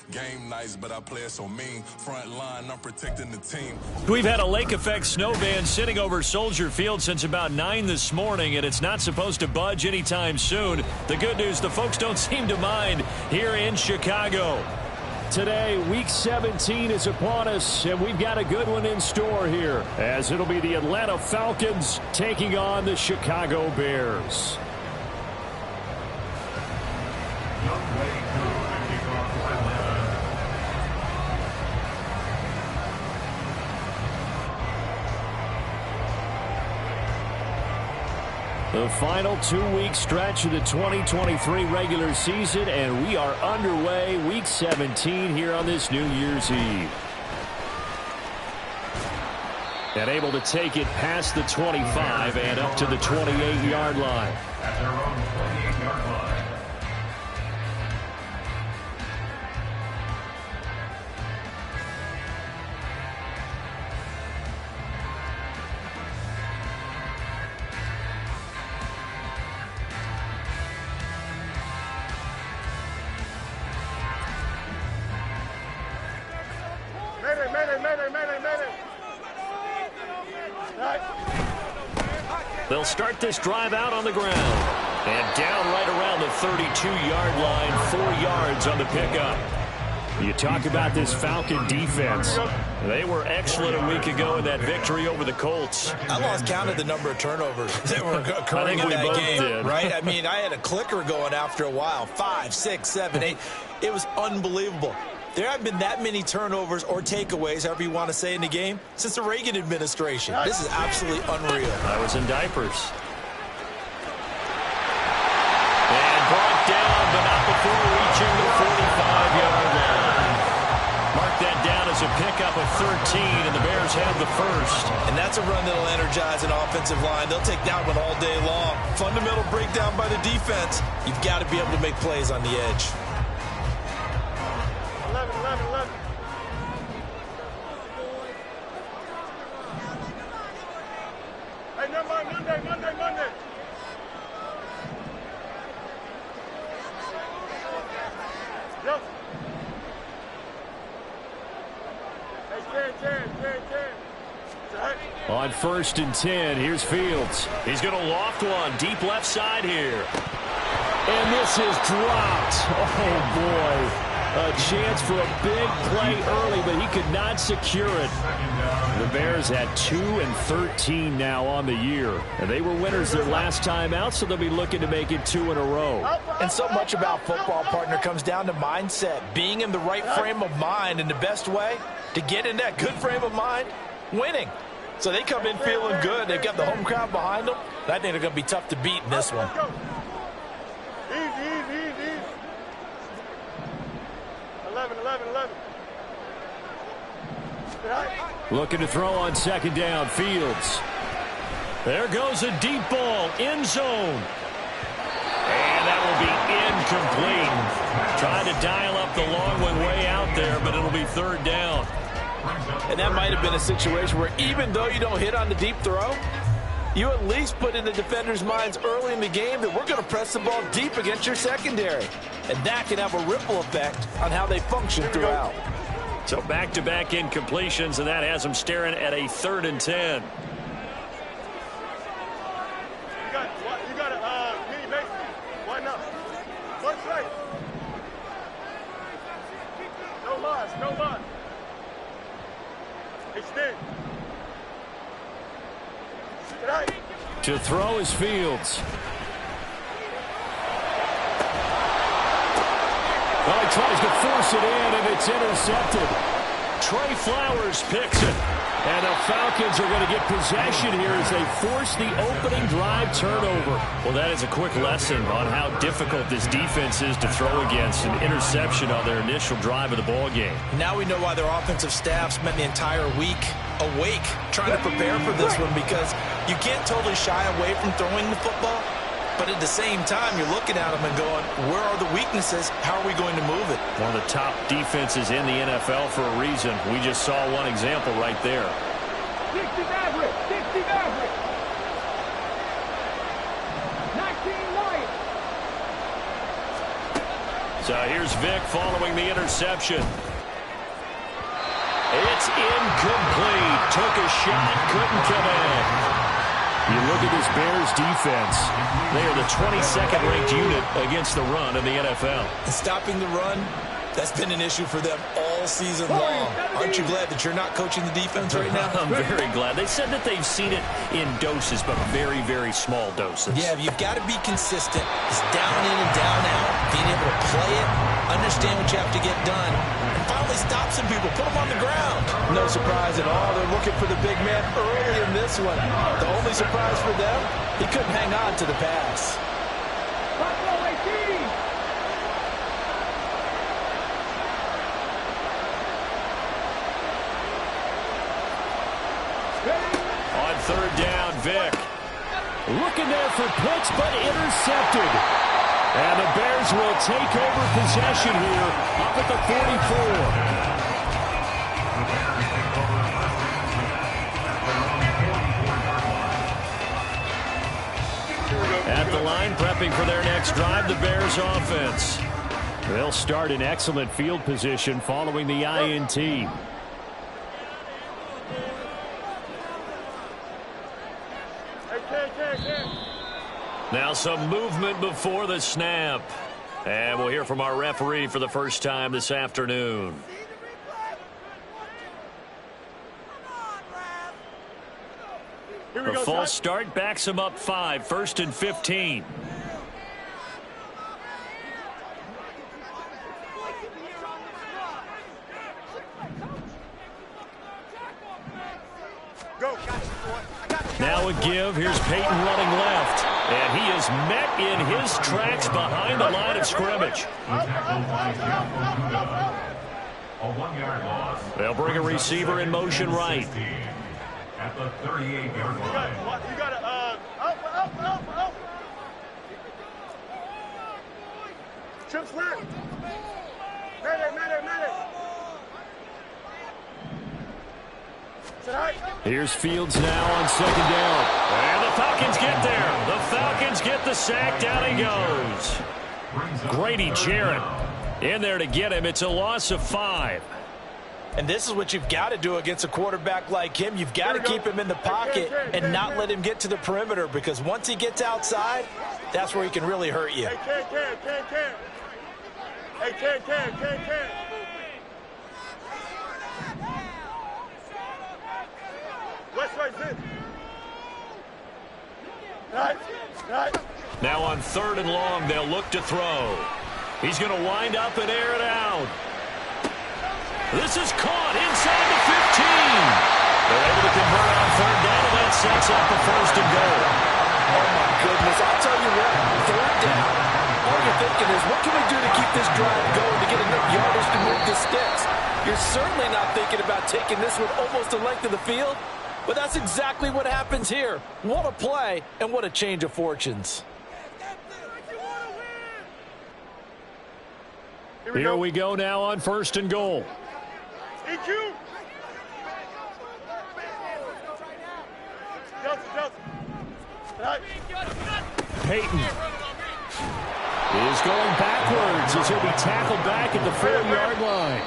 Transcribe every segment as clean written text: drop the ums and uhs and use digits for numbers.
Game nice, but I play it so mean. Front line, I'm protecting the team. We've had a lake effect snow band sitting over Soldier Field since about 9 this morning, and it's not supposed to budge anytime soon. The good news, the folks don't seem to mind here in Chicago. Today, Week 17 is upon us, and we've got a good one in store here, as it'll be the Atlanta Falcons taking on the Chicago Bears. The final 2-week stretch of the 2023 regular season, and we are underway Week 17 here on this New Year's Eve. And able to take it past the 25 and up to the 28-yard line. At their own 28-yard line. They'll start this drive out on the ground. And down right around the 32-yard line, 4 yards on the pickup. You talk about this Falcon defense. They were excellent a week ago in that victory over the Colts. I lost count of the number of turnovers that were occurring in that game, right? I mean, I had a clicker going after a while. 5, 6, 7, 8. It was unbelievable. There haven't been that many turnovers or takeaways, however you want to say, in the game since the Reagan administration. This is absolutely unreal. I was in diapers. And brought down, but not before reaching the 45-yard line. Mark that down as a pickup of 13, and the Bears have the first. And that's a run that'll energize an offensive line. They'll take that one all day long. Fundamental breakdown by the defense. You've got to be able to make plays on the edge. 11. Hey, Monday. Yep. Hey, 10. On 1st and 10, here's Fields. He's going to loft one, deep left side here. And this is dropped. Oh, boy. A chance for a big play early, but he could not secure it. The Bears at 2-13 now on the year. And they were winners their last time out, so they'll be looking to make it 2 in a row. And so much about football, partner, comes down to mindset. Being in the right frame of mind, and the best way to get in that good frame of mind, winning. So they come in feeling good. They've got the home crowd behind them. I think they're going to be tough to beat in this one. Easy. 11. Looking to throw on 2nd down, Fields. There goes a deep ball, end zone. And that will be incomplete. Trying to dial up the long one way out there, but it'll be 3rd down. And that might have been a situation where even though you don't hit on the deep throw, you at least put in the defenders' minds early in the game that we're going to press the ball deep against your secondary. And that can have a ripple effect on how they function throughout. So back-to-back incompletions, and that has them staring at a 3rd and 10. You got a mini base. Why not? What's right? No loss. Extend. Right. To throw is Fields. Well, he tries to force it in, and it's intercepted. Trey Flowers picks it. And the Falcons are going to get possession here as they force the opening drive turnover. Well, that is a quick lesson on how difficult this defense is to throw against. An interception on their initial drive of the ball game. Now we know why their offensive staff spent the entire week awake trying to prepare for this one, because you can't totally shy away from throwing the football. But at the same time, you're looking at them and going, where are the weaknesses? How are we going to move it? One of the top defenses in the NFL for a reason. We just saw one example right there. 60 Maverick. 19 Lions. So here's Vic following the interception. It's incomplete. Took a shot, couldn't come in. You look at this Bears defense. They are the 22nd ranked unit against the run in the NFL. And stopping the run, that's been an issue for them all season long. Aren't you glad that you're not coaching the defense right now? I'm very glad. They said that they've seen it in doses, but very, very small doses. Yeah, you've got to be consistent. It's down in and down out. Being able to play it, understand what you have to get done, and finally stop some people, put them on the ground. No surprise at all. They're looking for the big man early in this one. The only surprise for them, he couldn't hang on to the pass. On third down, Vic. Looking there for Pitts, but intercepted. And the Bears will take over possession here up at the 44. At the line, prepping for their next drive, the Bears offense. They'll start in excellent field position following the INT. Now some movement before the snap. And we'll hear from our referee for the first time this afternoon. The false start backs him up 5, 1st and 15. Now a give. Here's Peyton running left. And he is met in his tracks behind the line of scrimmage. A 1-yard loss. They'll bring a receiver in motion right. At the 38-yard line. You got to, up. Trips left. Medic. Here's Fields now on second down. And the Falcons get there. The Falcons get the sack. Down he goes. Grady Jarrett in there to get him. It's a loss of 5. And this is what you've got to do against a quarterback like him. You've got to keep him in the pocket and not let him get to the perimeter, because once he gets outside, that's where he can really hurt you. Hey, West right, sit. Right. Now on third and long, they'll look to throw. He's going to wind up and air it out. This is caught inside the 15. They're able to convert on third down, and that sets up the 1st and goal. Oh, my goodness. I'll tell you what, third down, all you're thinking is, what can we do to keep this drive going to get enough yardage to move the sticks? You're certainly not thinking about taking this one almost the length of the field, but that's exactly what happens here. What a play, and what a change of fortunes. Here we go now on 1st and goal. EQ. Peyton is going backwards as he'll be tackled back at the 4-yard line.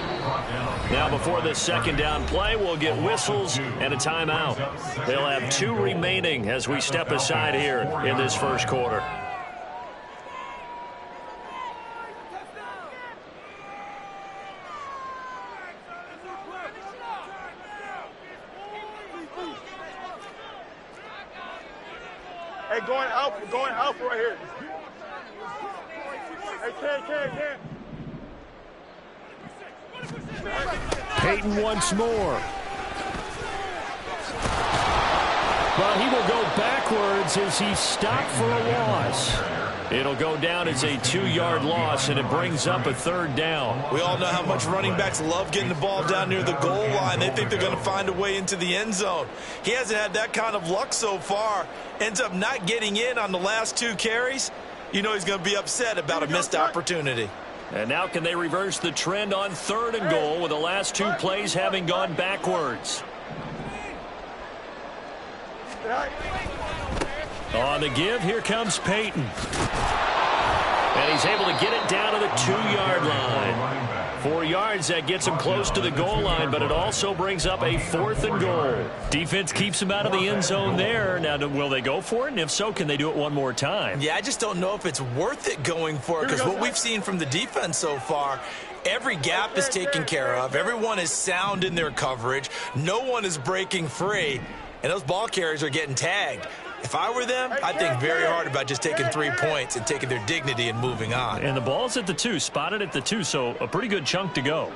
Now before this second down play, we'll get whistles and a timeout. They'll have 2 remaining as we step aside here in this first quarter. Hey, going out right here. Hey, Peyton once more. Well, he will go backwards as he stopped for a loss. It'll go down as a 2-yard loss, and it brings up a 3rd down. We all know how much running backs love getting the ball down near the goal line. They think they're going to find a way into the end zone. He hasn't had that kind of luck so far. Ends up not getting in on the last 2 carries. You know he's going to be upset about a missed opportunity. And now can they reverse the trend on 3rd and goal with the last 2 plays having gone backwards? On the give, here comes Peyton. And he's able to get it down to the 2-yard line. 4 yards, that gets him close to the goal line, but it also brings up a 4th and goal. Defense keeps him out of the end zone there. Now, will they go for it? And if so, can they do it one more time? Yeah, I just don't know if it's worth it going for it, because what we've seen from the defense so far, every gap is taken care of. Everyone is sound in their coverage. No one is breaking free, and those ball carriers are getting tagged. If I were them, I'd think very hard about just taking 3 points and taking their dignity and moving on. And the ball's at the 2, spotted at the 2, so a pretty good chunk to go.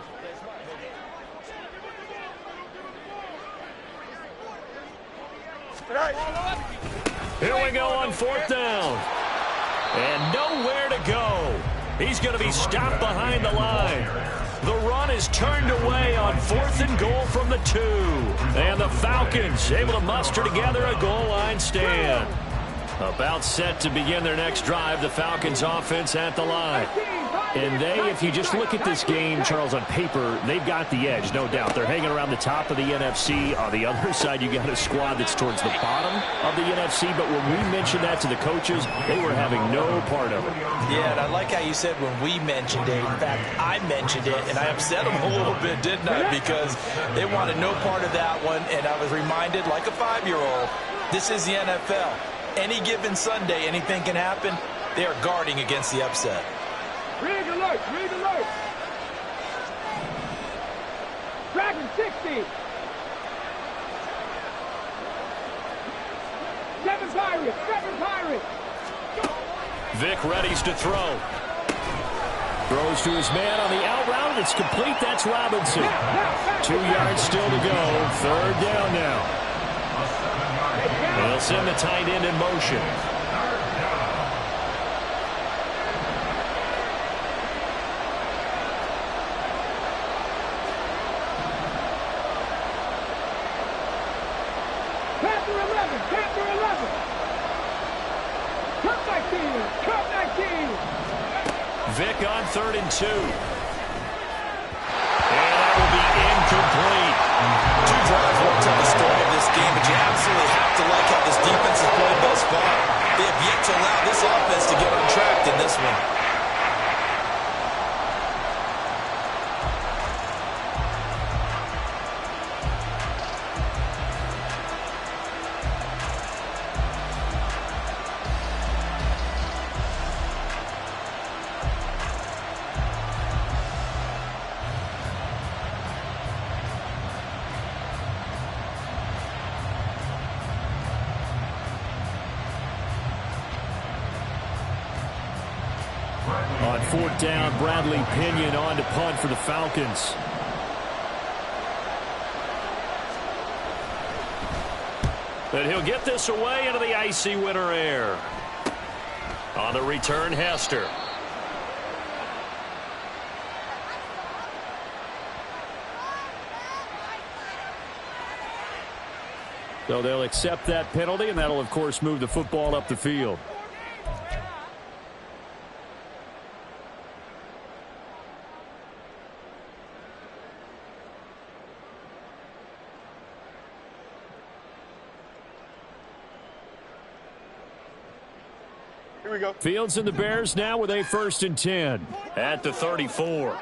Here we go on 4th down. And nowhere to go. He's going to be stopped behind the line. The run is turned away on 4th and goal from the 2. And the Falcons able to muster together a goal line stand. About set to begin their next drive, the Falcons offense at the line. And they, if you just look at this game, Charles, on paper, they've got the edge, no doubt. They're hanging around the top of the NFC. On the other side, you got a squad that's towards the bottom of the NFC. But when we mentioned that to the coaches, they were having no part of it. Yeah, and I like how you said when we mentioned it. In fact, I mentioned it, and I upset them a little bit, didn't I? Because they wanted no part of that one, and I was reminded, like a 5-year-old, this is the NFL. Any given Sunday, anything can happen. They are guarding against the upset. Rig alert! Rig alert! Dragon 60! 7 Pirates! 7 Pirates! Vic readies to throw. Throws to his man on the out route, and it's complete. That's Robinson. 2 yards still to go. 3rd down now. They'll send the tight end in motion. Panther 11! Panther 11! Cut 19! Cut 19! Vic on 3rd and 2. And that will be incomplete. 2 drives won't tell the story of this game, but you absolutely have to like how this defense has played thus far. They have yet to allow this offense to get on track in this one. On 4th down, Bradley Pinion on to punt for the Falcons. And he'll get this away into the icy winter air. On the return, Hester. So they'll accept that penalty, and that'll, of course, move the football up the field. Here we go. Fields and the Bears now with a 1st and 10 at the 34.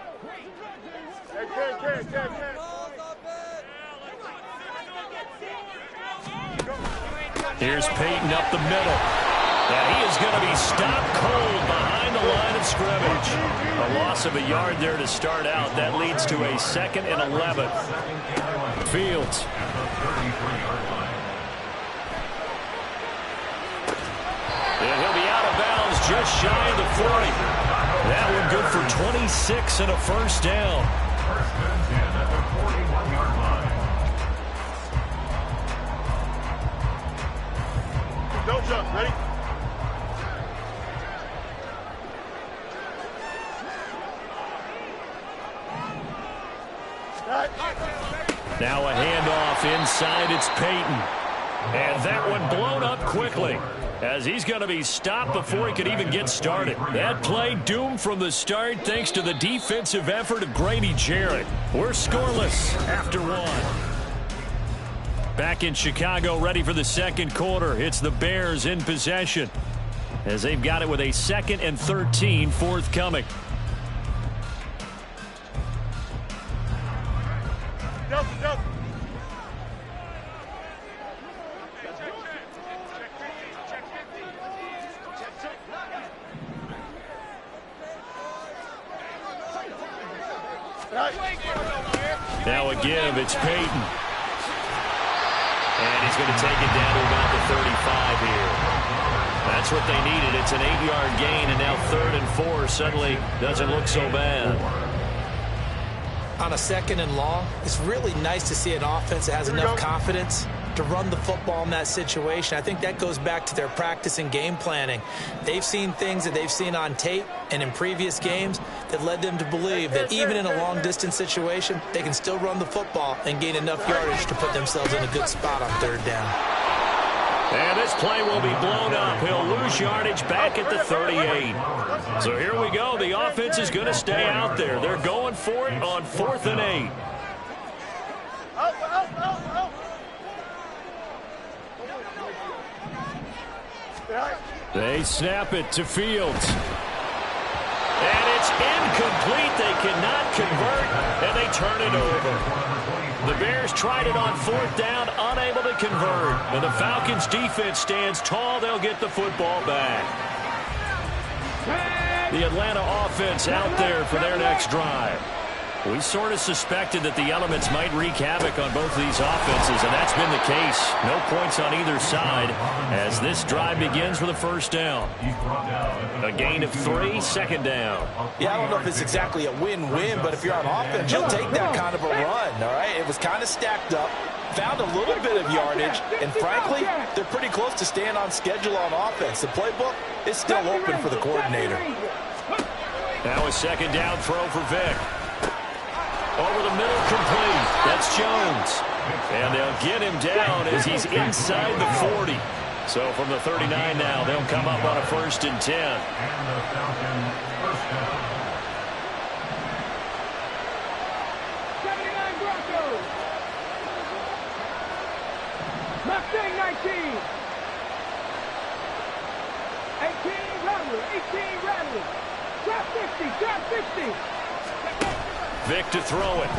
Here's Peyton up the middle. And he is going to be stopped cold behind the line of scrimmage. A loss of a yard there to start out. That leads to a 2nd and 11. Fields. And he'll be out of bounds just shy of the 40. That one good for 26 and a 1st down. At the 41-yard line. Don't jump. Ready? Now a handoff inside. It's Peyton. And that one blown up quickly, as he's going to be stopped before he could even get started. That play doomed from the start thanks to the defensive effort of Grady Jarrett. We're scoreless after 1. Back in Chicago, ready for the 2nd quarter. It's the Bears in possession. as they've got it with a 2nd and 13 forthcoming. Now a give, it's Peyton. And he's going to take it down to about the 35 here. That's what they needed. It's an 8-yard gain, and now 3rd and 4 suddenly doesn't look so bad. On a 2nd and long, it's really nice to see an offense that has enough confidence to run the football in that situation. I think that goes back to their practice and game planning. They've seen things that they've seen on tape and in previous games that led them to believe that even in a long-distance situation, they can still run the football and gain enough yardage to put themselves in a good spot on 3rd down. And this play will be blown up. He'll lose yardage back at the 38. So here we go. The offense is going to stay out there. They're going for it on 4th and 8. They snap it to Fields. And it's incomplete. They cannot convert, and they turn it over. The Bears tried it on 4th down, unable to convert. And the Falcons' defense stands tall. They'll get the football back. The Atlanta offense out there for their next drive. We sort of suspected that the elements might wreak havoc on both of these offenses, and that's been the case. No points on either side as this drive begins with a 1st down. A gain of 3, 2nd down. Yeah, I don't know if it's exactly a win-win, but if you're on offense, you'll take that kind of a run, all right? It was kind of stacked up, found a little bit of yardage, and frankly, they're pretty close to staying on schedule on offense. The playbook is still open for the coordinator. Now a 2nd down throw for Vic. Over the middle, complete. That's Jones. And they'll get him down as he's inside the 40. So from the 39 now, they'll come up on a 1st and 10. And the Falcons' 1st down. 79 Broncos. Mustang 19. 18 Rattler. 18 Rattler. Drop 50. Drop 50. Vic to throw it.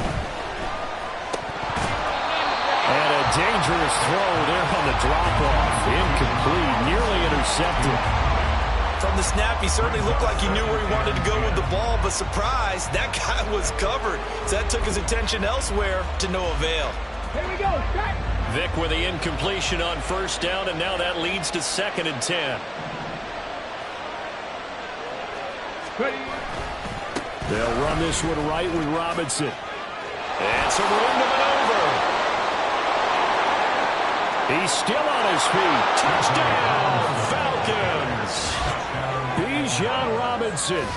And a dangerous throw there on the drop-off. Incomplete, nearly intercepted. From the snap, he certainly looked like he knew where he wanted to go with the ball, but surprise, that guy was covered. So that took his attention elsewhere to no avail. Here we go. Start. Vic with the incompletion on 1st down, and now that leads to 2nd and 10. Ready. They'll run this one right with Robinson. And some room to maneuver. He's still on his feet. Touchdown, Falcons. Bijan Robinson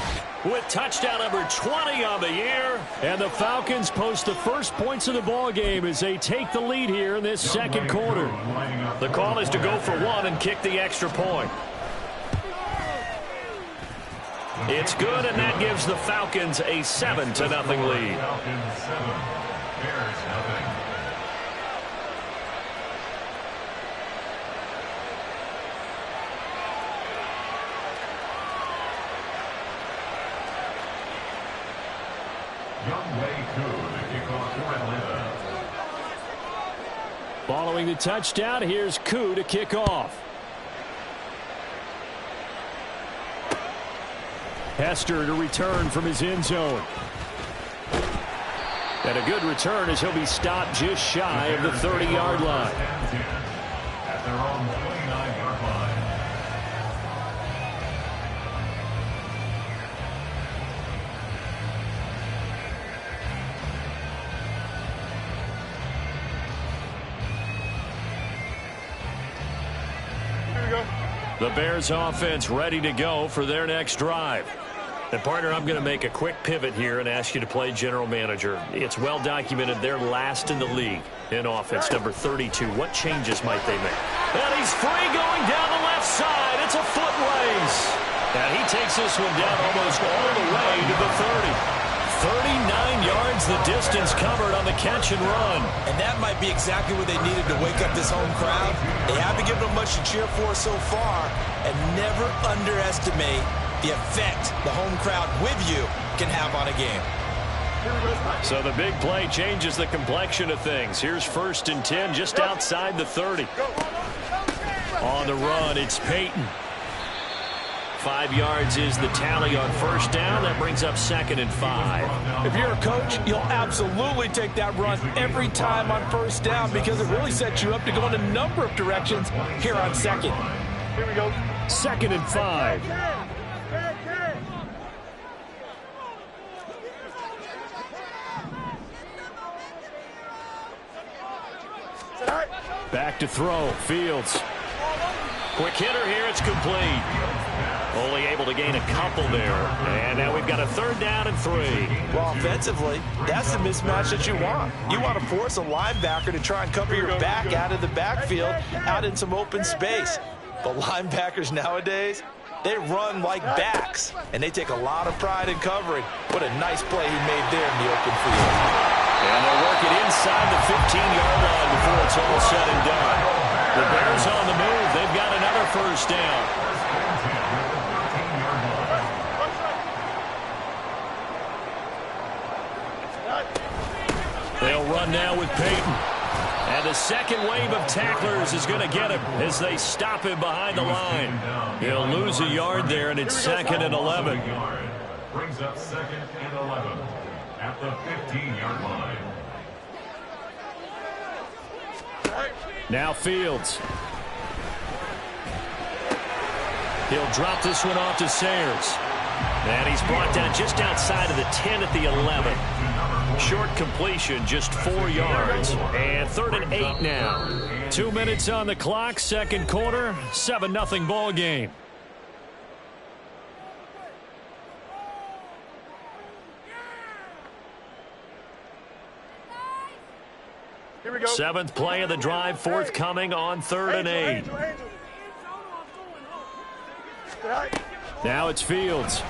with touchdown number 20 on the year. And the Falcons post the first points of the ball game as they take the lead here in this 2nd quarter. The call is to go for 1 and kick the extra point. It's good, and that gives the Falcons a 7-0 lead. Falcons 7, Bears nothing. Youngway Koo to kick off for Atlanta. Following the touchdown, here's Koo to kick off. Hester to return from his end zone. And a good return as he'll be stopped just shy of the 30-yard line. At their own 29-yard line. Here we go. The Bears offense ready to go for their next drive. And, partner, I'm going to make a quick pivot here and ask you to play general manager. It's well documented they're last in the league in offense, number 32. What changes might they make? And he's free going down the left side. It's a foot race. And he takes this one down almost all the way to the 30. 39 yards the distance covered on the catch and run. And that might be exactly what they needed to wake up this home crowd. They haven't given them much to cheer for so far, and never underestimate the effect the home crowd with you can have on a game. So the big play changes the complexion of things. Here's 1st and 10 just outside the 30. On the run, it's Peyton. 5 yards is the tally on 1st down. That brings up 2nd and 5. If you're a coach, you'll absolutely take that run every time on 1st down because it really sets you up to go in a number of directions here on 2nd. Here we go. 2nd and 5. Back to throw. Fields. Quick hitter here. It's complete. Only able to gain a couple there. And now we've got a 3rd down and 3. Well, offensively, that's the mismatch that you want. You want to force a linebacker to try and cover your back out of the backfield, out in some open space. But linebackers nowadays, they run like backs, and they take a lot of pride in covering. What a nice play he made there in the open field. And they'll work it inside the 15-yard line before it's all said and done. The Bears on the move. They've got another 1st down. They'll run now with Peyton. And the second wave of tacklers is going to get him as they stop him behind the line. He'll lose a yard there, and it's 2nd and 11. Brings up 2nd and 11 at the 15-yard line. Now Fields. He'll drop this one off to Sayers. And he's brought down just outside of the 10 at the 11. Short completion, just 4 yards. And 3rd and 8 now. 2 minutes on the clock, 2nd quarter, 7-0 ball game. Here we go. 7th play of the drive, forthcoming on 3rd and 8. Now it's Fields.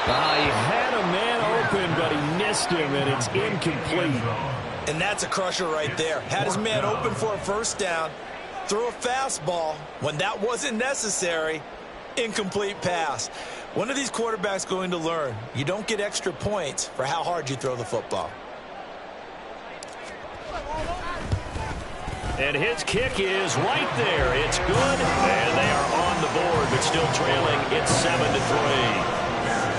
He had a man open, but he missed him, and it's incomplete. And that's a crusher right there. Had his man open for a 1st down, threw a fastball when that wasn't necessary, incomplete pass. One of these quarterbacks going to learn, you don't get extra points for how hard you throw the football. And his kick is right there. It's good, and they are on the board, but still trailing. It's 7-3.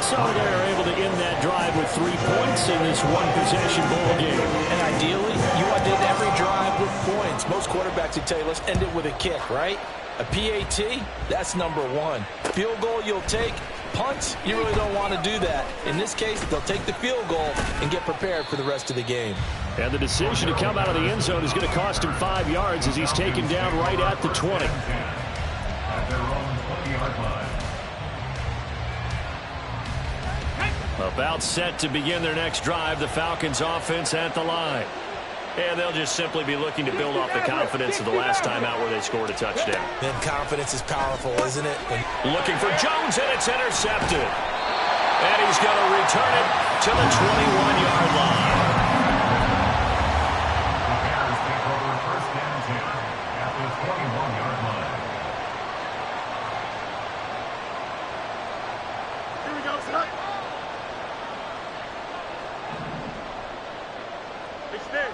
So they're able to end that drive with 3 points in this one-possession ball game. And ideally, you want to end every drive with points. Most quarterbacks would tell you, let's end it with a kick, right? A PAT, that's number 1. Field goal you'll take. Punts, you really don't want to do that. In this case, they'll take the field goal and get prepared for the rest of the game. And the decision to come out of the end zone is going to cost him 5 yards as he's taken down right at the 20. At their own 20-yard line. About set to begin their next drive, the Falcons offense at the line. And they'll just simply be looking to build off the confidence of the last time out where they scored a touchdown. And confidence is powerful, isn't it? Looking for Jones, and it's intercepted. And he's going to return it to the 21-yard line. The Bears take over 1st and 10 at the 21-yard line. Here we go, son. Extend.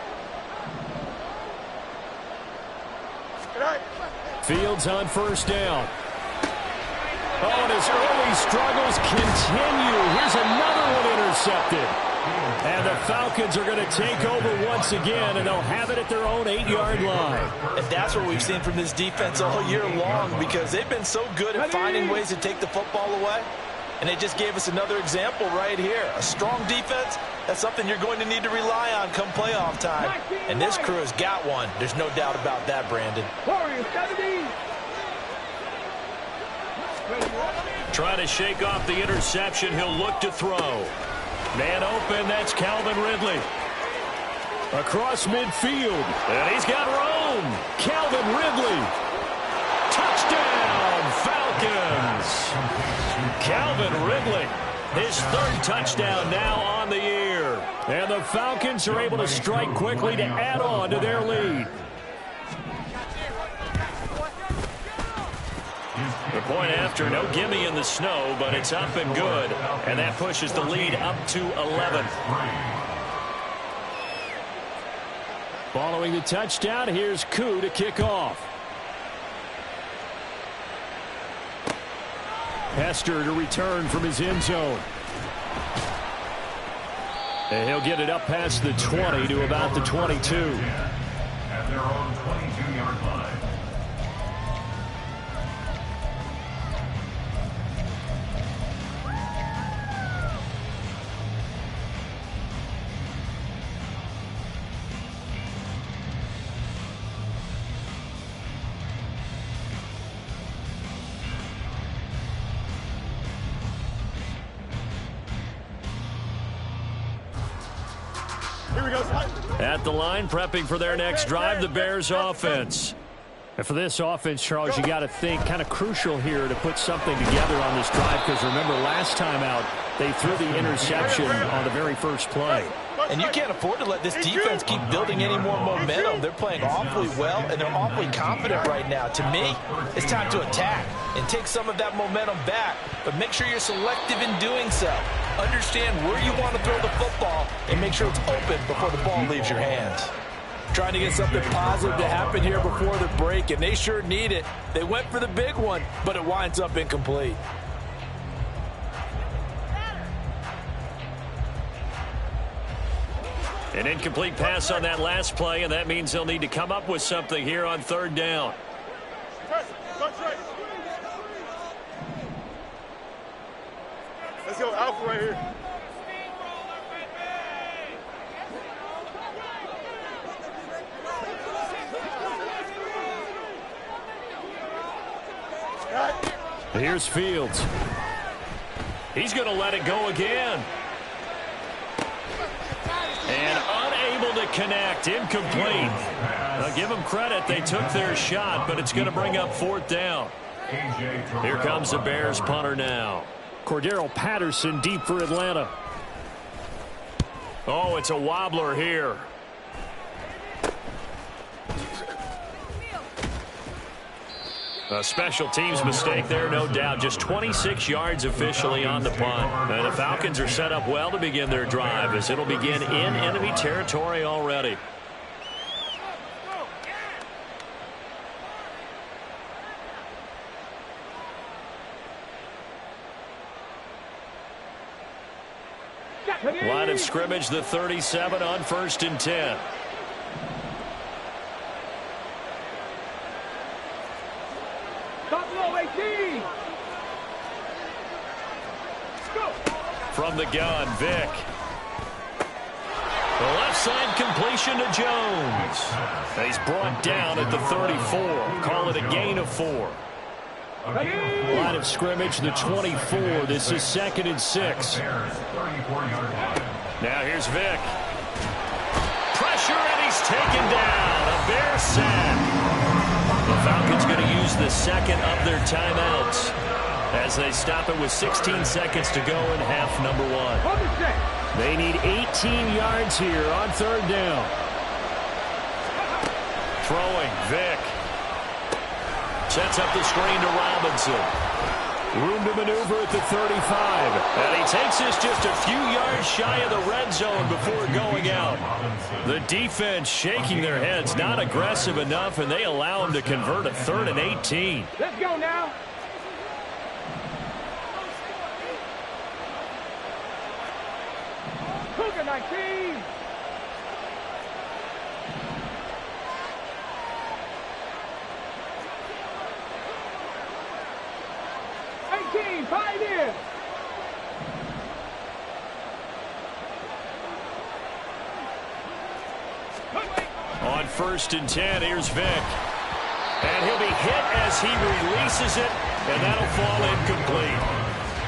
Fields on 1st down. Oh, and his early struggles continue. Here's another one intercepted. And the Falcons are going to take over once again, and they'll have it at their own 8-yard line. And that's what we've seen from this defense all year long, because they've been so good at finding ways to take the football away. And they just gave us another example right here. A strong defense, that's something you're going to need to rely on come playoff time. And this crew has got one. There's no doubt about that, Brandon. Trying to shake off the interception. He'll look to throw. Man open, that's Calvin Ridley. Across midfield, and he's got Rome. Calvin Ridley. Touchdown, Falcons. Calvin Ridley His third touchdown now on the year. And the Falcons are able to strike quickly to add on to their lead. The point after, no gimme in the snow, but it's up and good. And that pushes the lead up to 11. Following the touchdown, here's Koo to kick off. Hester to return from his end zone. And he'll get it up past the 20 to about the 22. At their own 22-yard line. At the line, prepping for their next drive, the Bears offense. And for this offense, Charles, you got to think kind of crucial here to put something together on this drive, because remember last time out, they threw the interception on the very first play. And you can't afford to let this defense keep building any more momentum. They're playing awfully well, and they're awfully confident right now. To me, it's time to attack and take some of that momentum back, but make sure you're selective in doing so. Understand where you want to throw the football and make sure it's open before the ball leaves your hands. Trying to get something positive to happen here before the break, and they sure need it. They went for the big one, but it winds up incomplete. An incomplete pass on that last play, and that means they'll need to come up with something here on third down. Let's go Alpha right here. Here's Fields. He's going to let it go again. And unable to connect, incomplete. Now give them credit, they took their shot, but it's going to bring up fourth down. Here comes the Bears punter now. Cordero Patterson deep for Atlanta. Oh, it's a wobbler here. A special teams mistake there, no doubt. Just 26 yards officially on the punt. And the Falcons are set up well to begin their drive, as it'll begin in enemy territory already. Line of scrimmage, the 37 on 1st and 10. From the gun, Vick. The left side completion to Jones. He's brought down at the 34. Call it a gain of 4. Line of scrimmage, the 24. This is 2nd and 6. Now here's Vick. Pressure, and he's taken down. A Bear sack. The Falcons going to use the second of their timeouts as they stop it with 16 seconds to go in half number 1. They need 18 yards here on third down. Throwing, Vick. Sets up the screen to Robinson. Room to maneuver at the 35. And he takes this just a few yards shy of the red zone before going out. The defense shaking their heads, not aggressive enough, and they allow him to convert a 3rd and 18. Let's go now. Cougar 19. Pioneer. On 1st and 10, here's Vick. And he'll be hit as he releases it, and that'll fall incomplete.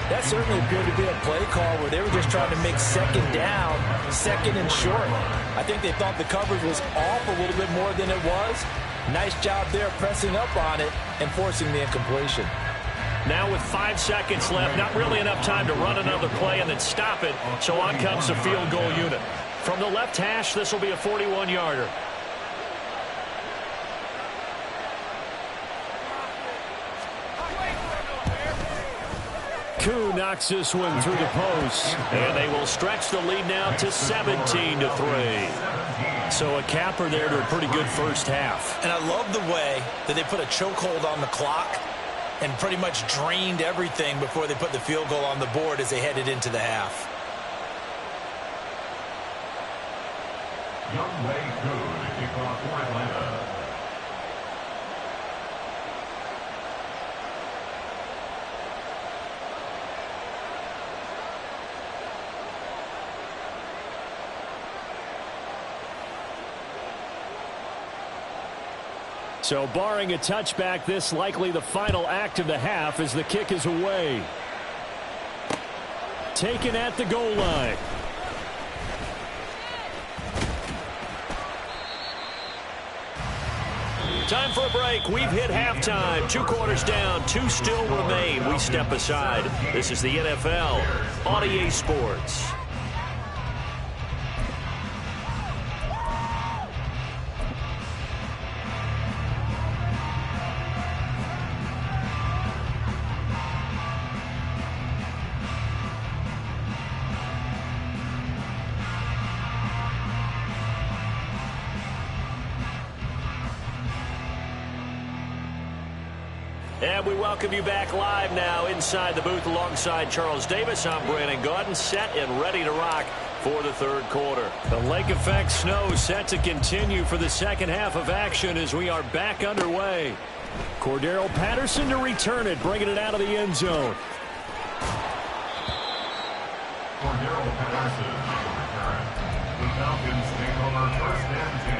That certainly appeared to be a play call where they were just trying to make 2nd down, 2nd and short. I think they thought the coverage was off a little bit more than it was. Nice job there pressing up on it and forcing the incompletion. Now with 5 seconds left, not really enough time to run another play and then stop it. So on comes the field goal unit. From the left hash, this will be a 41-yarder. Koo knocks this one through the post. And they will stretch the lead now to 17-3. So a capper there to a pretty good first half. And I love the way that they put a chokehold on the clock and pretty much drained everything before they put the field goal on the board as they headed into the half. Young Wei Koo to kick off for Atlanta. So barring a touchback, this likely the final act of the half as the kick is away. Taken at the goal line. Time for a break. We've hit halftime. 2 quarters down. 2 still remain. We step aside. This is the NFL on EA Sports. And we welcome you back live now inside the booth alongside Charles Davis. I'm Brandon Gaudin, set and ready to rock for the third quarter. The lake effect snow set to continue for the second half of action as we are back underway. Cordero Patterson to return it, bringing it out of the end zone. Cordero Patterson on the return. The Falcons take over first and 10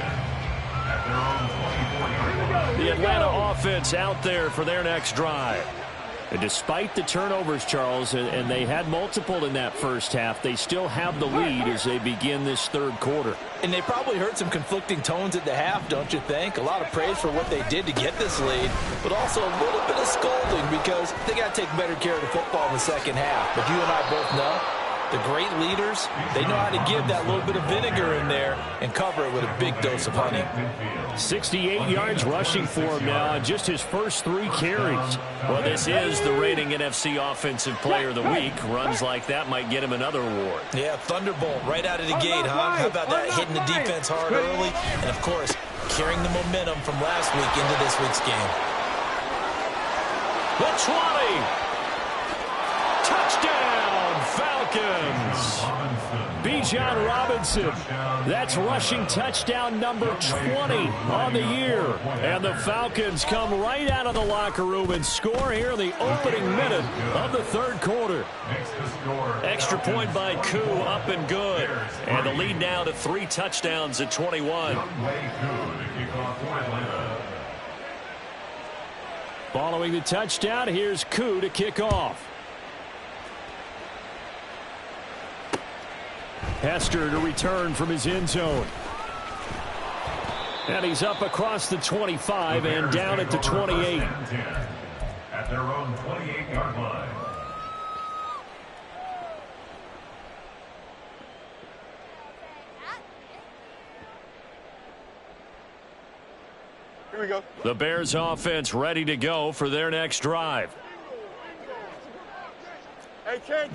at their own 24-yard line. The Atlanta offense out there for their next drive. And despite the turnovers, Charles, and they had multiple in that first half, they still have the lead as they begin this third quarter. And they probably heard some conflicting tones at the half, don't you think? A lot of praise for what they did to get this lead, but also a little bit of scolding because they got to take better care of the football in the second half. But you and I both know the great leaders, they know how to give that little bit of vinegar in there and cover it with a big dose of honey. 68 yards rushing for him now on just his first 3 carries. Well, this is the reigning NFC Offensive Player of the Week. Runs like that might get him another award. Yeah, Thunderbolt right out of the gate, huh? How about that? Hitting the defense hard early, and, of course, carrying the momentum from last week into this week's game. The 20. Touchdown, Falcons. Bijan Robinson. That's rushing touchdown number 20 on the year. And the Falcons come right out of the locker room and score here in the opening minute of the third quarter. Extra point by Koo, up and good. And the lead now to 3 touchdowns at 21. Following the touchdown, here's Koo to kick off. Hester to return from his end zone. And he's up across the 25 and down at the 28. At their own 28-yard line. Here we go. The Bears offense ready to go for their next drive. Hey, Ken.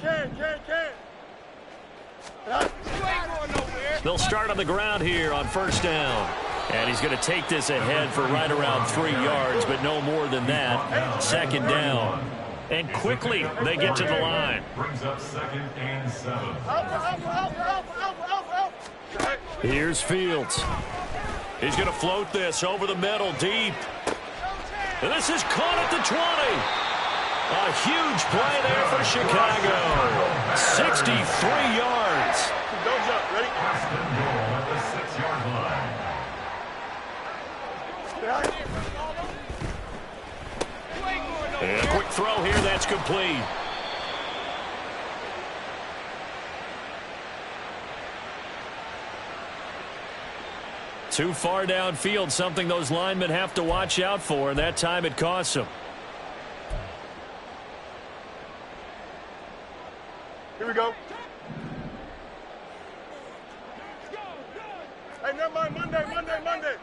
They'll start on the ground here on first down. And he's going to take this ahead for right around 3 yards, but no more than that. Second down. And quickly they get to the line. Brings up 2nd and 7. Here's Fields. He's going to float this over the middle deep. And this is caught at the 20. A huge play there for Chicago. 63 yards. Don't jump. Ready? First and goal at the 6-yard line. And a quick throw here, that's complete. Too far downfield, something those linemen have to watch out for, and that time it costs them. never mind. Monday.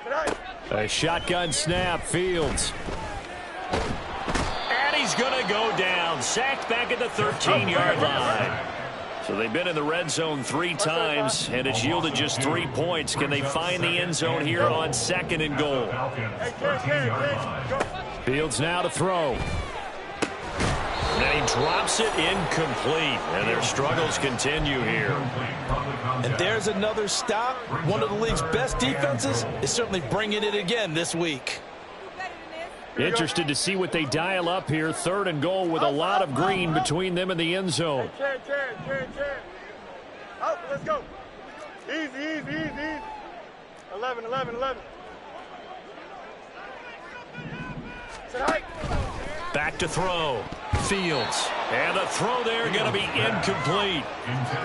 Tonight. A shotgun snap, Fields. And he's going to go down. Sacked back at the 13-yard line. So they've been in the red zone 3 times, and it's yielded just 3 points. Can they find the end zone here on 2nd and goal? Fields now to throw. And he drops it incomplete. And their struggles continue here. And there's another stop. One of the league's best defenses is certainly bringing it again this week. Interested to see what they dial up here. 3rd and goal with a lot of green between them and the end zone. Out, let's go. Easy. 11. Tonight. Back to throw. Fields. And the throw there going to be incomplete.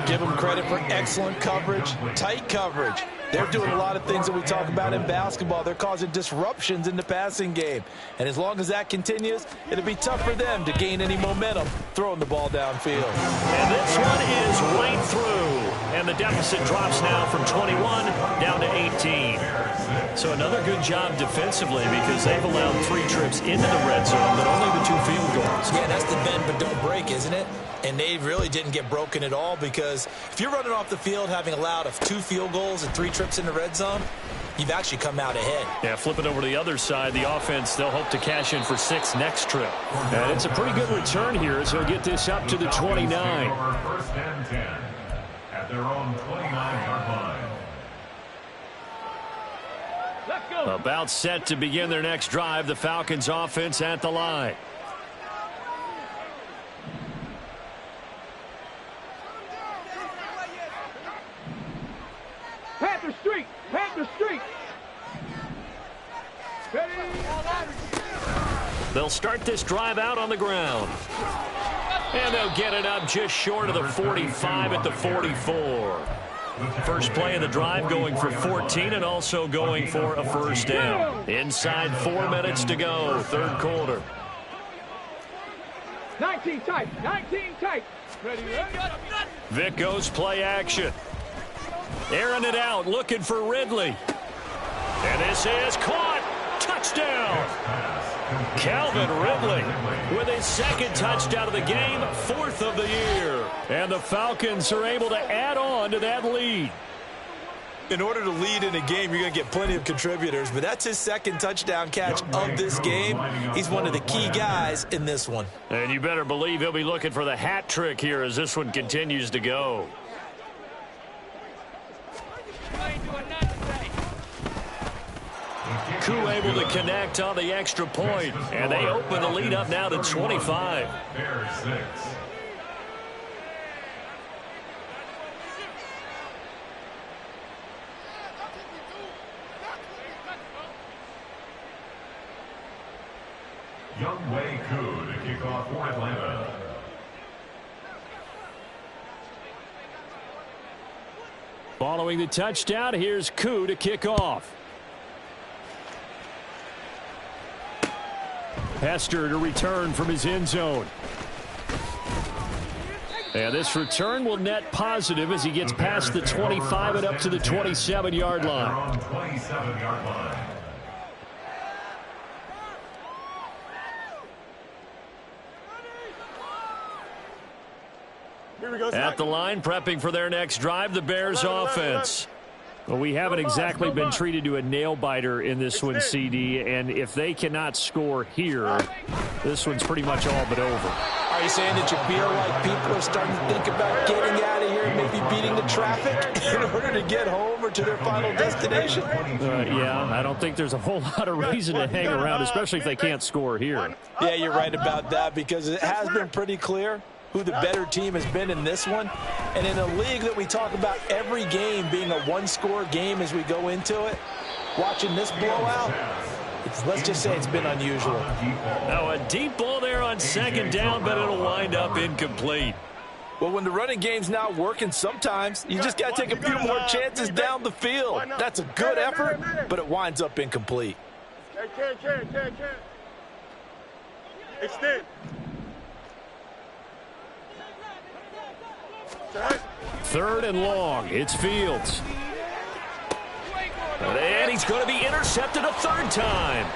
Give them credit for excellent coverage, tight coverage. They're doing a lot of things that we talk about in basketball. They're causing disruptions in the passing game. And as long as that continues, it'll be tough for them to gain any momentum throwing the ball downfield. And this one is right through. And the deficit drops now from 21 down to 18. So another good job defensively because they've allowed 3 trips into the red zone, but only the 2 field goals. Yeah, that's the bend but don't break, isn't it? And they really didn't get broken at all because if you're running off the field having allowed 2 field goals and 3 trips in the red zone, you've actually come out ahead. Yeah, flipping over to the other side, the offense, they'll hope to cash in for 6 next trip. And it's a pretty good return here as he'll get this up to the 29. 1st and 10 at their own 29-yard line. Let's go. About set to begin their next drive, the Falcons offense at the line. Panther Street. Ready. They'll start this drive out on the ground. And they'll get it up just short of the 45 at the 44. First play of the drive going for 14 and also going for a first down. Inside 4 minutes to go, 3rd quarter. 19 tight. Ready. Vic goes play action. Airing it out, looking for Ridley. And this is caught. Touchdown. Calvin Ridley with his 2nd touchdown of the game, 4th of the year. And the Falcons are able to add on to that lead. In order to lead in a game, you're going to get plenty of contributors, but that's his 2nd touchdown catch of this game. He's one of the key guys in this one. And you better believe he'll be looking for the hat trick here as this one continues to go. Koo able to connect on the extra point, and they open the lead up now to 25. Bears 6. Younghoe Koo to kick off for Atlanta. Following the touchdown, here's Koo to kick off. Hester to return from his end zone. And this return will net positive as he gets past the 25 and up to the 27-yard line. 27-yard line. At the line, prepping for their next drive, the Bears offense. Well, we haven't exactly been treated to a nail-biter in this one, CD, and if they cannot score here, this one's pretty much all but over. Are you saying that you feel like people are starting to think about getting out of here and maybe beating the traffic in order to get home or to their final destination? Yeah, I don't think there's a whole lot of reason to hang around, especially if they can't score here. Yeah, you're right about that because it has been pretty clear who the better team has been in this one. And in a league that we talk about every game being a one-score game as we go into it, watching this blowout, let's just say it's been unusual. Now a deep ball there on 2nd down, but it'll wind up incomplete. Well, when the running game's not working, sometimes you just got to take a few more chances down the field. That's a good effort, but it winds up incomplete. Can't. Extend. 3rd and long. It's Fields. And he's going to be intercepted a third time.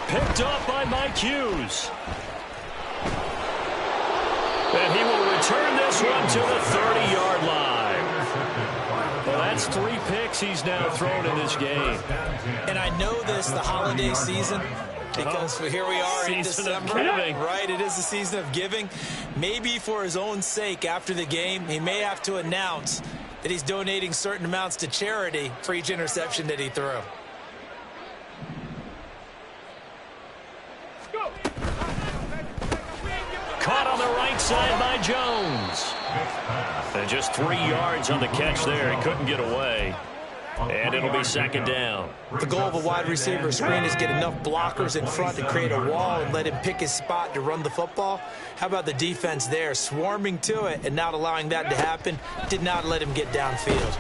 Picked up by Mike Hughes. And he will return this one to the 30-yard line. Well, that's 3 picks he's now thrown in this game. And I know this, the holiday season, because here we are in December. Right, it is the season of giving. Maybe for his own sake after the game, he may have to announce that he's donating certain amounts to charity for each interception that he threw. Caught on the right side by Jones. And just 3 yards on the catch there. He couldn't get away. And it'll be second down. The goal of a wide receiver screen is get enough blockers in front to create a wall and let him pick his spot to run the football. How about the defense there, swarming to it and not allowing that to happen? Did not let him get downfield.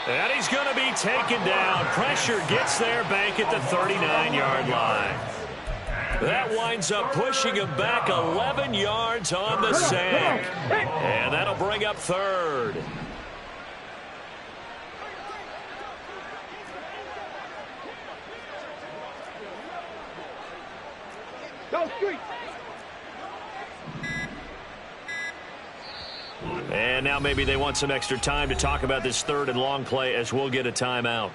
And he's going to be taken down. Pressure gets there back at the 39-yard line. That winds up pushing him back 11 yards on the sack. And that'll bring up third. Go street. And now maybe they want some extra time to talk about this third and long play as we'll get a timeout.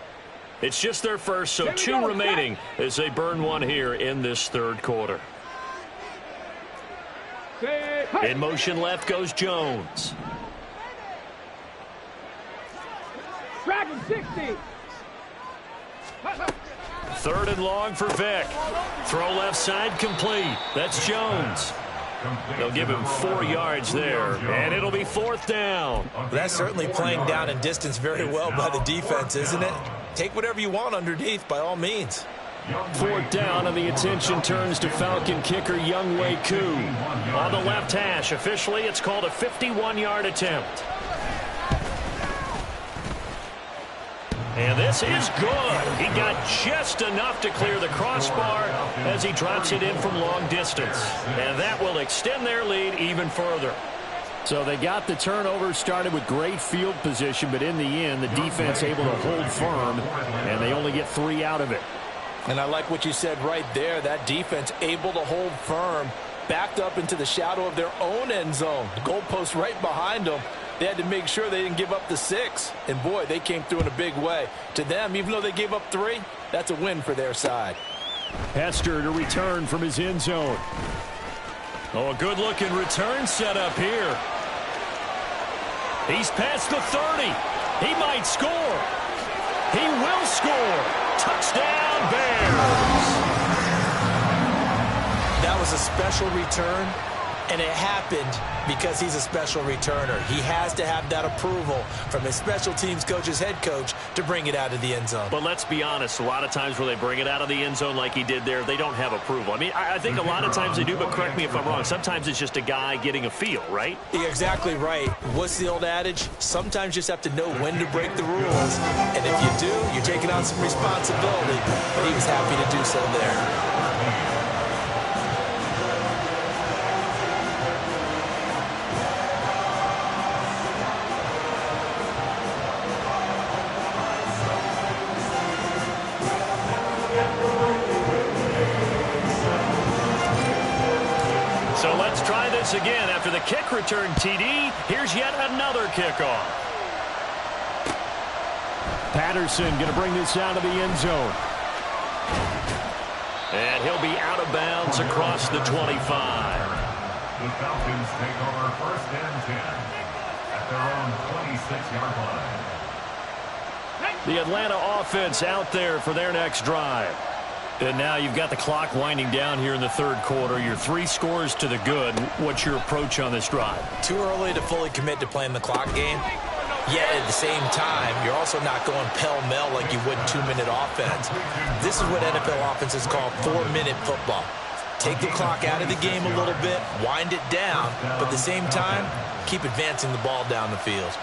It's just their first, so 2 remaining as they burn one here in this third quarter. In motion left goes Jones. Dragon 60. Third and long for Vick. Throw left side complete. That's Jones. They'll give him 4 yards there, and it'll be fourth down. That's certainly playing down in distance very well by the defense, isn't it? Take whatever you want underneath, by all means. Fourth down, and the attention turns to Falcon kicker Younghoe Koo. On the left hash, officially it's called a 51-yard attempt. And this is good. He got just enough to clear the crossbar as he drops it in from long distance. And that will extend their lead even further. So they got the turnover started with great field position, but in the end, the defense able to hold firm, and they only get 3 out of it. And I like what you said right there. That defense able to hold firm, backed up into the shadow of their own end zone. The goalpost right behind them. They had to make sure they didn't give up the 6. And, boy, they came through in a big way. To them, even though they gave up 3, that's a win for their side. Hester to return from his end zone. Oh, a good-looking return set up here. He's past the 30. He might score. He will score. Touchdown, Bears. That was a special return, and it happened because he's a special returner. He has to have that approval from his special teams coach's head coach to bring it out of the end zone. But let's be honest, a lot of times when they bring it out of the end zone like he did there, they don't have approval. I mean, I think a lot of times they do, but correct me if I'm wrong. Sometimes it's just a guy getting a feel, right? You're exactly right. What's the old adage? Sometimes you just have to know when to break the rules. And if you do, you're taking on some responsibility. But he was happy to do so there. So let's try this again. After the kick return TD, here's yet another kickoff. Patterson going to bring this out of the end zone. And he'll be out of bounds across the 25. The Falcons take over first and 10 at their own 26-yard line. The Atlanta offense out there for their next drive. And now you've got the clock winding down here in the third quarter. Your 3 scores to the good. What's your approach on this drive? Too early to fully commit to playing the clock game. Yet at the same time, you're also not going pell-mell like you would 2-minute offense. This is what NFL offenses call 4-minute football. Take the clock out of the game a little bit, wind it down, but at the same time, keep advancing the ball down the field.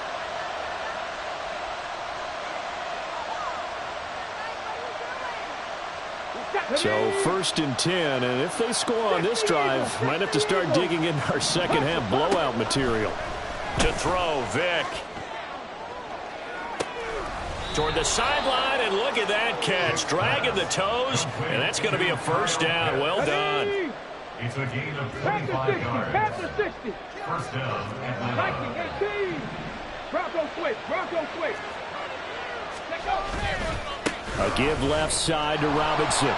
So first and 10, and if they score on this drive, might have to start digging in our second half blowout material. To throw, Vick. toward the sideline, and look at that catch. Dragging the toes, and that's going to be a first down. Well done. It's a gain of 25 yards. Pass to 60. First down, Atlanta. Nike 18. Bronco switch. Bronco switch. Let go. A give left side to Robinson.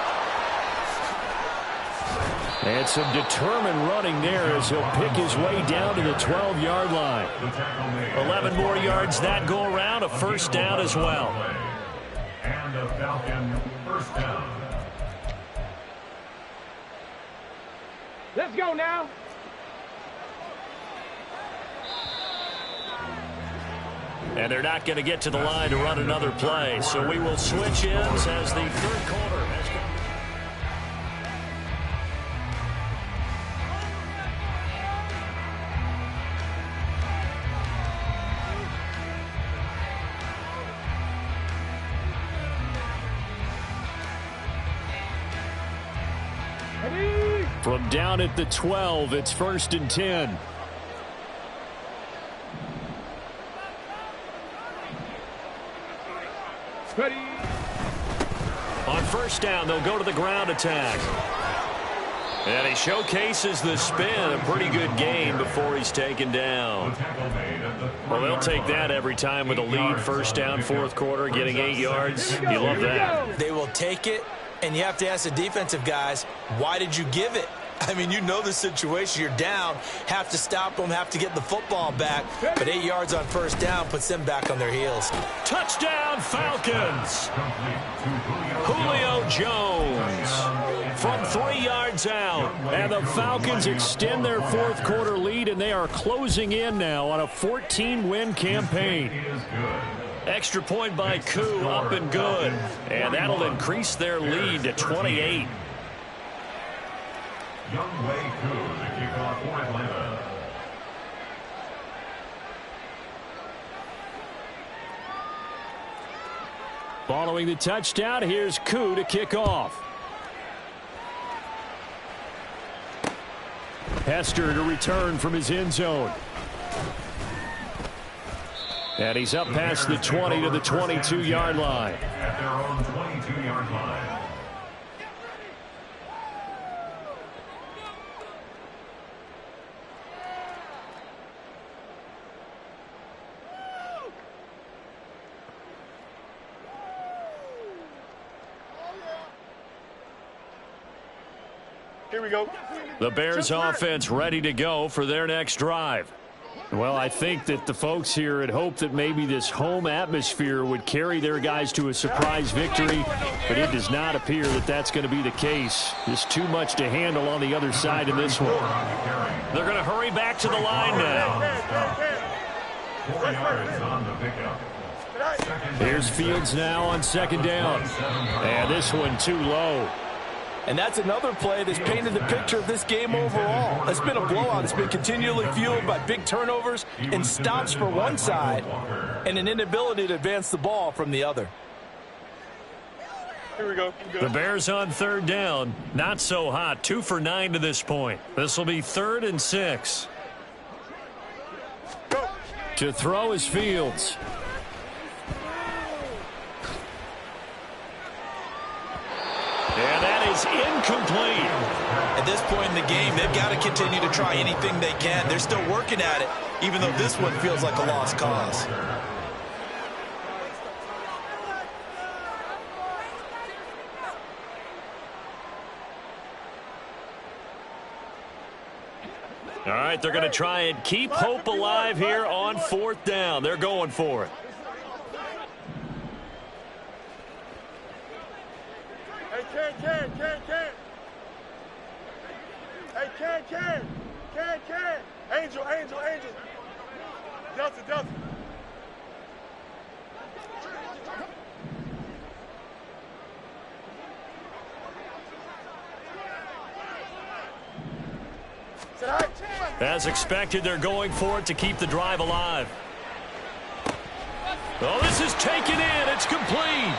And some determined running there as he'll pick his way down to the 12-yard line. 11 more yards that go around, a first down as well. And a Falcon first down. Let's go now. And they're not going to get to the line to run another play, so we will switch ends as the third quarter has come. From down at the 12, it's 1st and 10. Ready. On first down, they'll go to the ground attack. And he showcases the spin, a pretty good gain before he's taken down. Well, they'll take that every time with a lead, first down, fourth quarter, getting 8 yards. You love that. They will take it, and you have to ask the defensive guys, why did you give it? I mean, you know the situation. You're down, have to stop them, have to get the football back. But 8 yards on first down puts them back on their heels. Touchdown, Falcons. Julio Jones from 3 yards out. And the Falcons extend their fourth quarter lead, and they are closing in now on a 14-win campaign. Extra point by Koo, up and good. And that'll increase their lead to 28. Young Wei Koo, the kickoff for Atlanta. Following the touchdown, here's Koo to kick off. Hester to return from his end zone. And he's up past the 20 to the 22-yard line. At their own 22-yard line. Here we go. The Bears offense ready to go for their next drive. Well, I think that the folks here had hoped that maybe this home atmosphere would carry their guys to a surprise victory, but it does not appear that that's going to be the case. There's too much to handle on the other side of this one. They're going to hurry back to the line now. 4 yards on the pickup. Here's Fields now on second down. And this one too low. And that's another play that's painted the picture of this game overall. It's been a blowout. It's been continually fueled by big turnovers and stops for one side and an inability to advance the ball from the other. Here we go. The Bears on third down. Not so hot. 2 for 9 to this point. This will be 3rd and 6. To throw is Fields. And that is incomplete. At this point in the game, they've got to continue to try anything they can. They're still working at it, even though this one feels like a lost cause. All right, they're going to try and keep hope alive here on 4th down. They're going for it. Hey, Can. Hey, Can. Angel. Delta. As expected, they're going for it to keep the drive alive. Oh, this is taken in. It's complete.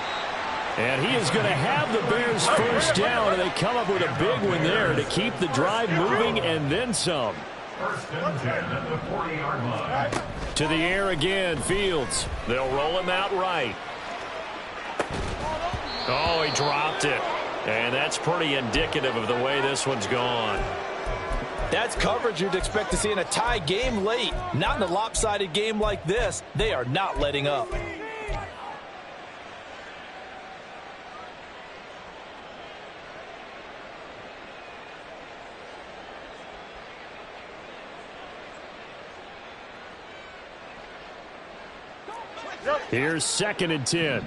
And he is going to have the Bears first down, and they come up with a big one there to keep the drive moving and then some. 1st and 10 at the 40-yard line. To the air again, Fields. They'll roll him out right. Oh, he dropped it. And that's pretty indicative of the way this one's gone. That's coverage you'd expect to see in a tie game late. Not in a lopsided game like this. They are not letting up. Here's 2nd and 10.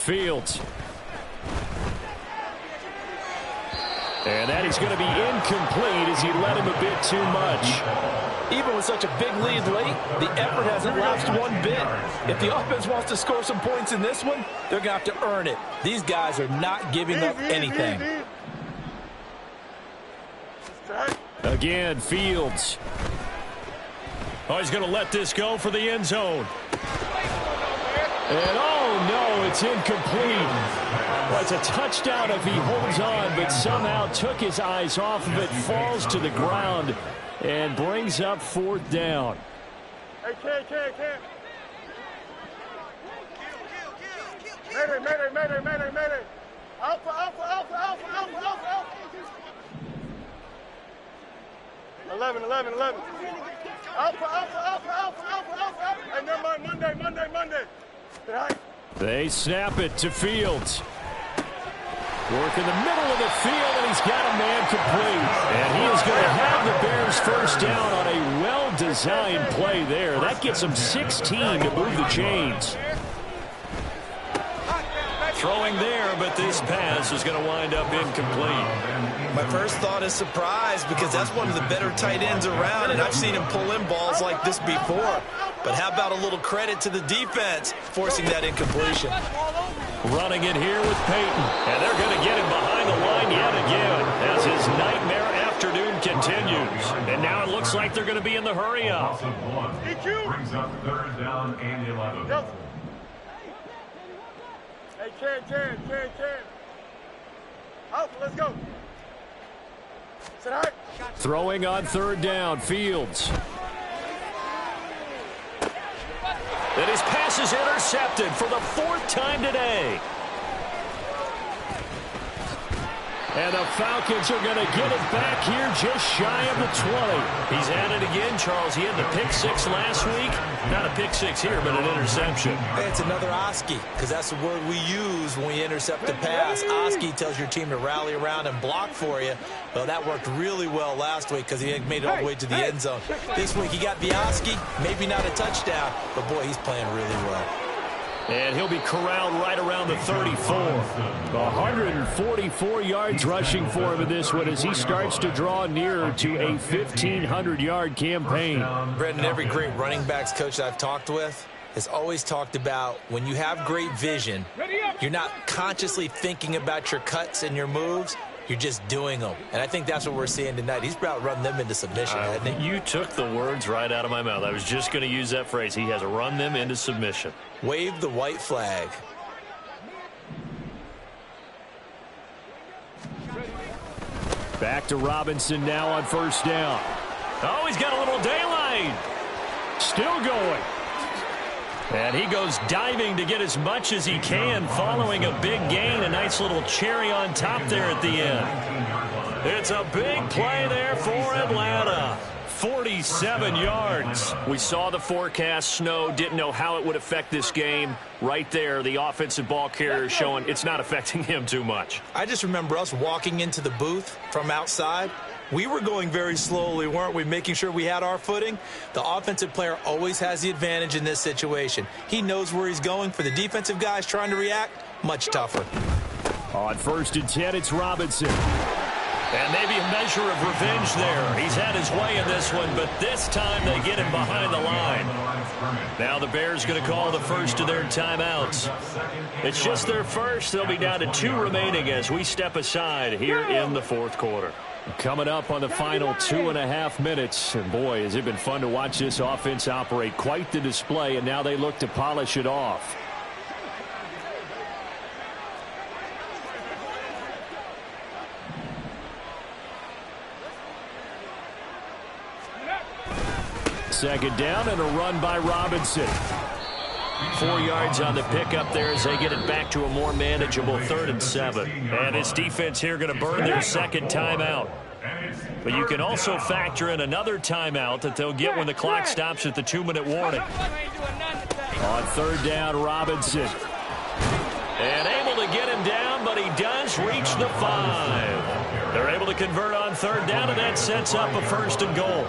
Fields. And that is going to be incomplete as he led him a bit too much. Even with such a big lead late, the effort hasn't lasted one bit. If the offense wants to score some points in this one, they're going to have to earn it. These guys are not giving up anything. Again, Fields. Oh, he's going to let this go for the end zone. And oh no, it's incomplete. Well, it's a touchdown if he holds on, but somehow took his eyes off of it, falls to the ground, and brings up 4th down. Hey, Mayday. Alpha. 11. Alpha. Hey, never mind, Monday. They snap it to Fields. Work in the middle of the field, and he's got a man complete. And he is going to have the Bears first down on a well-designed play there. That gets them 16 to move the chains. Throwing there, but this pass is going to wind up incomplete. My first thought is surprise because that's one of the better tight ends around, and I've seen him pull in balls like this before. But how about a little credit to the defense forcing that incompletion? Running it here with Peyton, and they're going to get him behind the line yet again as his nightmare afternoon continues. And now it looks like they're going to be in the hurry-up. Brings up 3rd down and 11. Hey, Ken. Alpha, let's go. Sit high. Throwing on 3rd down, Fields. And his pass is intercepted for the 4th time today. And the Falcons are going to get it back here just shy of the 20. He's at it again, Charles. He had the pick 6 last week. Not a pick 6 here, but an interception. Hey, it's another Oski, because that's the word we use when we intercept a pass. Oski tells your team to rally around and block for you. Well, that worked really well last week because he made it all the way to the end zone. This week he got the Oski, maybe not a touchdown, but boy, he's playing really well. And he'll be corralled right around the 34. 144 yards rushing for him in this one as he starts to draw nearer to a 1,500-yard campaign. Brendan, every great running backs coach that I've talked with has always talked about when you have great vision, you're not consciously thinking about your cuts and your moves. You're just doing them. And I think that's what we're seeing tonight. He's about run them into submission, hasn't he? You took the words right out of my mouth. I was just going to use that phrase. He has run them into submission. Wave the white flag. Back to Robinson now on 1st down. Oh, he's got a little daylight. Still going. And he goes diving to get as much as he can following a big gain. A nice little cherry on top there at the end. It's a big play there for Atlanta. 47 yards. We saw the forecast, snow, didn't know how it would affect this game. Right there, the offensive ball carrier showing it's not affecting him too much. I just remember us walking into the booth from outside. We were going very slowly, weren't we, making sure we had our footing? The offensive player always has the advantage in this situation. He knows where he's going. For the defensive guys trying to react, much tougher. On 1st and 10, it's Robinson. And maybe a measure of revenge there. He's had his way in this one, but this time they get him behind the line. Now the Bears going to call the first of their timeouts. It's just their first. They'll be down to 2 remaining as we step aside here in the 4th quarter. Coming up on the final 2.5 minutes. And boy, has it been fun to watch this offense operate. Quite the display, and now they look to polish it off. second down and a run by Robinson. 4 yards on the pickup there as they get it back to a more manageable 3rd and 7. And this defense here going to burn their second timeout. But you can also factor in another timeout that they'll get when the clock stops at the 2-minute warning. On 3rd down, Robinson. And able to get him down, but he does reach the 5. They're able to convert on 3rd down, and that sets up a 1st and goal.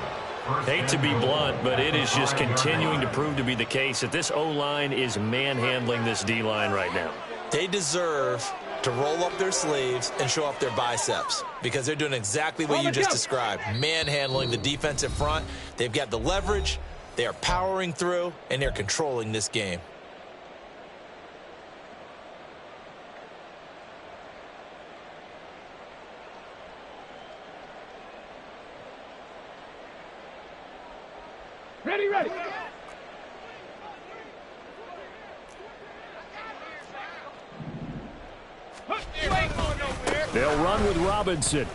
Hate to be blunt, but it is just continuing to prove to be the case that this O-line is manhandling this D-line right now. They deserve to roll up their sleeves and show up their biceps because they're doing exactly what you just described, manhandling the defensive front. They've got the leverage, they are powering through, and they're controlling this game. Ready. They'll run with Robinson.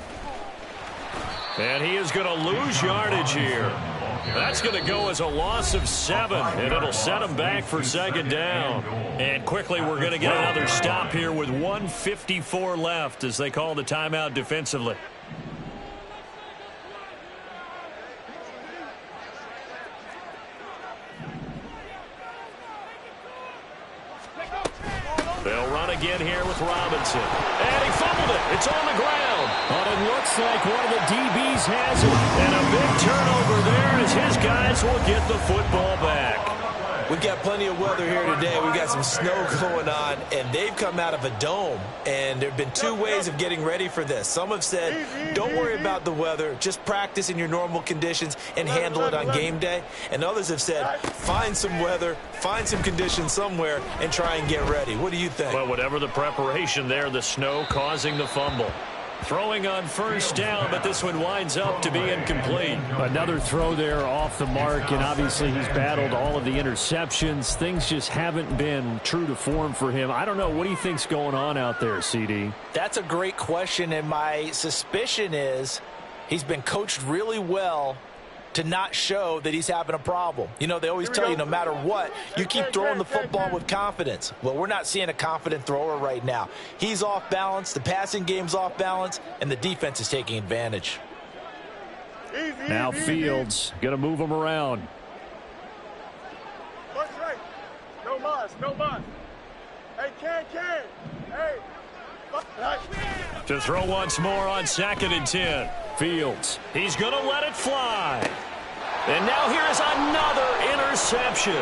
And he is going to lose yardage here. That's going to go as a loss of 7, and it'll set him back for 2nd down. And quickly we're going to get another stop here with 1:54 left as they call the timeout defensively. They'll run again here with Robinson. And he fumbled it. It's on the ground. But it looks like one of the DBs has it. And a big turnover there as his guys will get the football back. We've got plenty of weather here today. We've got some snow going on, and they've come out of a dome. And there have been 2 ways of getting ready for this. Some have said, don't worry about the weather. Just practice in your normal conditions and handle it on game day. And others have said, find some weather, find some conditions somewhere, and try and get ready. What do you think? Well, whatever the preparation there, the snow causing the fumble. Throwing on 1st down, but this one winds up to be incomplete. Another throw there off the mark, and obviously he's battled all of the interceptions. Things just haven't been true to form for him. I don't know. What do you think's going on out there, CD? That's a great question, and my suspicion is he's been coached really well to not show that he's having a problem. You know, they always tell you no matter what, you keep throwing the football with confidence. Well, we're not seeing a confident thrower right now. He's off balance, the passing game's off balance, and the defense is taking advantage. Now Fields going to move him around. What's right? No mas. Hey, Ken. Hey. To throw once more on 2nd and 10. Fields. He's going to let it fly. And now here is another interception.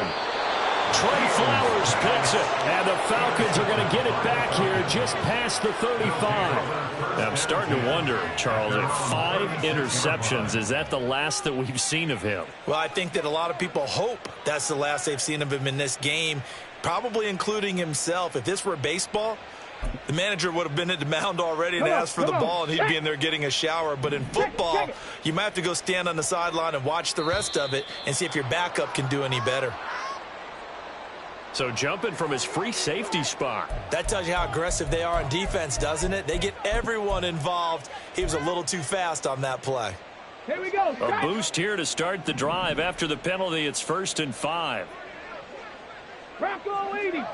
Trey Flowers picks it. And the Falcons are going to get it back here just past the 35. I'm starting to wonder, Charles, if 5 interceptions, is that the last that we've seen of him? Well, I think that a lot of people hope that's the last they've seen of him in this game, probably including himself. If this were baseball, the manager would have been at the mound already and asked for the ball, and he'd be in there getting a shower. But in football, you might have to go stand on the sideline and watch the rest of it and see if your backup can do any better. So jumping from his free safety spot. That tells you how aggressive they are on defense, doesn't it? They get everyone involved. He was a little too fast on that play. Here we go. A boost here to start the drive. After the penalty, it's 1st and 5. Bronco 80.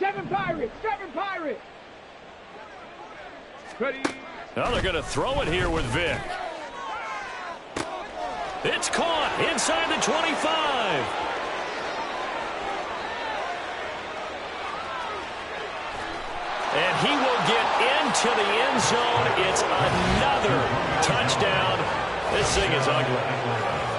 7 Pirates. Ready. Now they're going to throw it here with Vic. It's caught inside the 25. And he will get into the end zone. It's another touchdown. This thing is ugly.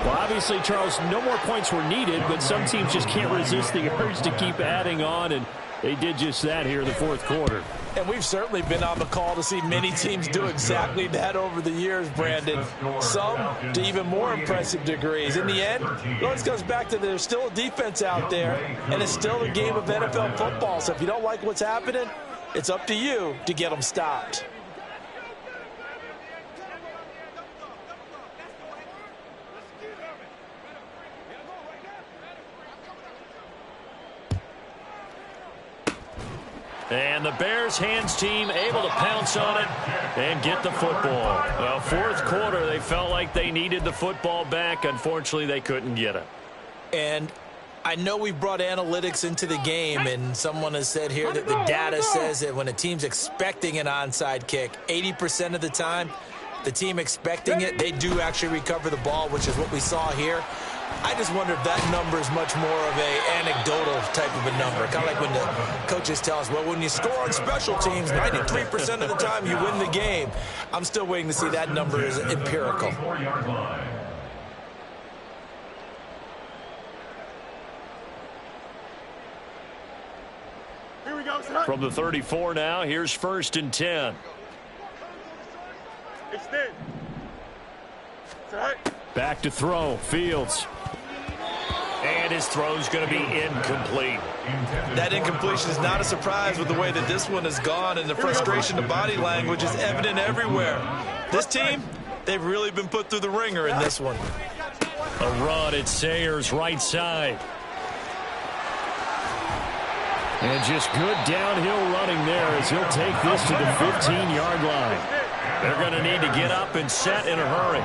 Well, obviously, Charles, no more points were needed, but some teams just can't resist the urge to keep adding on, and they did just that here in the 4th quarter. And we've certainly been on the call to see many teams do exactly that over the years, Brandon. Some to even more impressive degrees. In the end, it always comes back to there's still a defense out there, and it's still a game of NFL football. So if you don't like what's happening, it's up to you to get them stopped. And the Bears hands team able to pounce on it and get the football. Well, fourth quarter, they felt like they needed the football back. Unfortunately, they couldn't get it. And I know we brought analytics into the game, and someone has said here that the data says that when a team's expecting an onside kick, 80% of the time, the team expecting it, they do actually recover the ball, which is what we saw here. I just wonder if that number is much more of a anecdotal type of a number. Kind of like when the coaches tell us, well, when you score on special teams, 93% of the time you win the game. I'm still waiting to see that number is empirical. Here we go, son. From the 34 now, here's 1st and 10. Extend. Son. Back to throw. Fields. And his throw's going to be incomplete. That incompletion is not a surprise with the way that this one has gone, and the frustration to body language is evident everywhere. This team, they've really been put through the ringer in this one. A run at Sayers' right side. And just good downhill running there as he'll take this to the 15-yard line. They're going to need to get up and set in a hurry.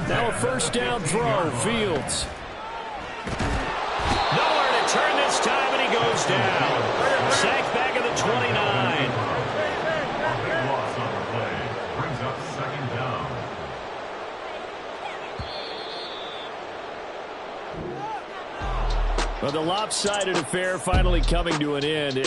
Now a 1st down throw. Fields. Nowhere to turn this time, and he goes down. Sacked back at the 29. Loss on the play brings up 2nd down. Well, the lopsided affair finally coming to an end.